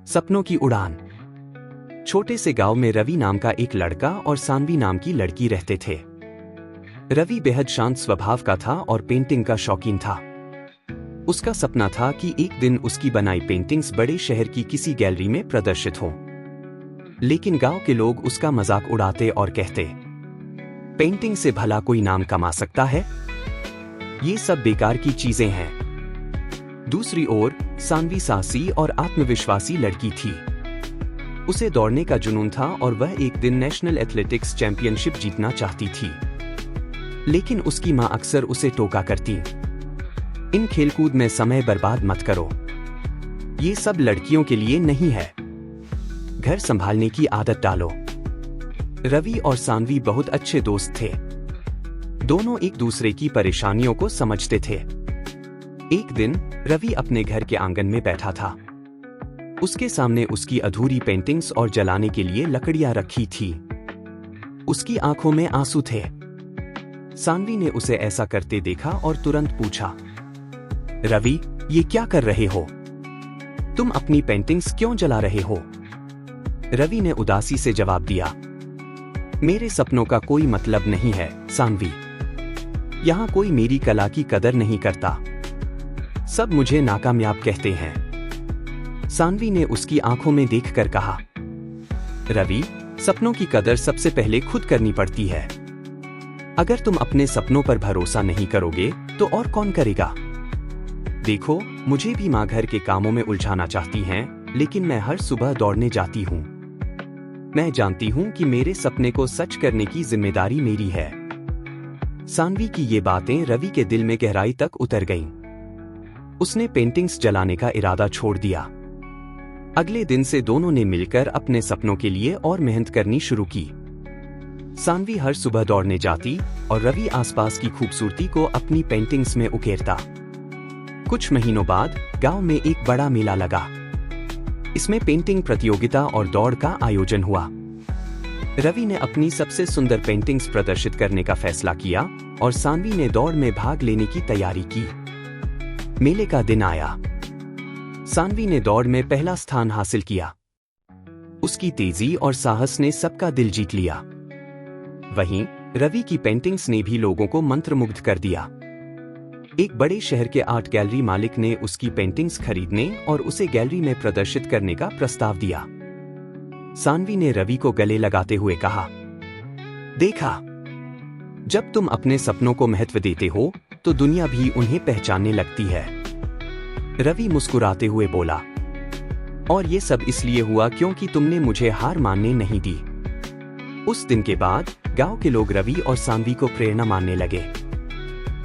सपनों की उड़ान। छोटे से गांव में रवि नाम का एक लड़का और सानवी नाम की लड़की रहते थे। रवि बेहद शांत स्वभाव का था और पेंटिंग का शौकीन था। उसका सपना था कि एक दिन उसकी बनाई पेंटिंग्स बड़े शहर की किसी गैलरी में प्रदर्शित हों। लेकिन गांव के लोग उसका मजाक उड़ाते और कहते, पेंटिंग से भला कोई नाम कमा सकता है? ये सब बेकार की चीजें हैं। दूसरी ओर सानवी साहसी और आत्मविश्वासी लड़की थी। उसे दौड़ने का जुनून था और वह एक दिन नेशनल एथलेटिक्स चैंपियनशिप जीतना चाहती थी। लेकिन उसकी मां अक्सर उसे टोका करती, इन खेलकूद में समय बर्बाद मत करो, ये सब लड़कियों के लिए नहीं है, घर संभालने की आदत डालो। रवि और सानवी बहुत अच्छे दोस्त थे। दोनों एक दूसरे की परेशानियों को समझते थे। एक दिन रवि अपने घर के आंगन में बैठा था। उसके सामने उसकी अधूरी पेंटिंग्स और जलाने के लिए लकड़ियां रखी थी। उसकी आंखों में आंसू थे। सानवी ने उसे ऐसा करते देखा और तुरंत पूछा, रवि, ये क्या कर रहे हो? तुम अपनी पेंटिंग्स क्यों जला रहे हो? रवि ने उदासी से जवाब दिया, मेरे सपनों का कोई मतलब नहीं है सानवी। यहां कोई मेरी कला की कदर नहीं करता, सब मुझे नाकामयाब कहते हैं। सानवी ने उसकी आंखों में देखकर कहा, रवि, सपनों की कदर सबसे पहले खुद करनी पड़ती है। अगर तुम अपने सपनों पर भरोसा नहीं करोगे तो और कौन करेगा? देखो, मुझे भी मां घर के कामों में उलझाना चाहती हैं, लेकिन मैं हर सुबह दौड़ने जाती हूं। मैं जानती हूं कि मेरे सपने को सच करने की जिम्मेदारी मेरी है। सानवी की ये बातें रवि के दिल में गहराई तक उतर गईं। उसने पेंटिंग्स जलाने का इरादा छोड़ दिया। अगले दिन से दोनों ने मिलकर अपने सपनों के लिए और मेहनत करनी शुरू की। सानवी हर सुबह दौड़ने जाती और रवि आसपास की खूबसूरती को अपनी पेंटिंग्स में उकेरता। कुछ महीनों बाद गांव में एक बड़ा मेला लगा। इसमें पेंटिंग प्रतियोगिता और दौड़ का आयोजन हुआ। रवि ने अपनी सबसे सुंदर पेंटिंग्स प्रदर्शित करने का फैसला किया और सानवी ने दौड़ में भाग लेने की तैयारी की। मेले का दिन आया। सानवी ने दौड़ में पहला स्थान हासिल किया। उसकी तेजी और साहस ने सबका दिल जीत लिया। वहीं रवि की पेंटिंग्स ने भी लोगों को मंत्रमुग्ध कर दिया। एक बड़े शहर के आर्ट गैलरी मालिक ने उसकी पेंटिंग्स खरीदने और उसे गैलरी में प्रदर्शित करने का प्रस्ताव दिया। सानवी ने रवि को गले लगाते हुए कहा, देखा, जब तुम अपने सपनों को महत्व देते हो तो दुनिया भी उन्हें पहचानने लगती है। रवि मुस्कुराते हुए बोला, और ये सब इसलिए हुआ क्योंकि तुमने मुझे हार मानने नहीं दी। उस दिन के बाद गांव के लोग रवि और सानवी को प्रेरणा मानने लगे।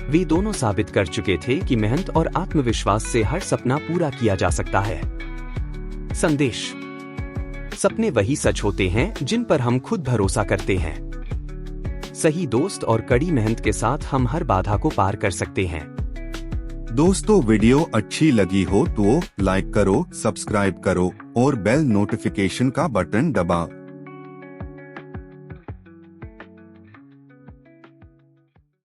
वे दोनों साबित कर चुके थे कि मेहनत और आत्मविश्वास से हर सपना पूरा किया जा सकता है। संदेश: सपने वही सच होते हैं जिन पर हम खुद भरोसा करते हैं। सही दोस्त और कड़ी मेहनत के साथ हम हर बाधा को पार कर सकते हैं। दोस्तों, वीडियो अच्छी लगी हो तो लाइक करो, सब्सक्राइब करो और बेल नोटिफिकेशन का बटन दबाओ।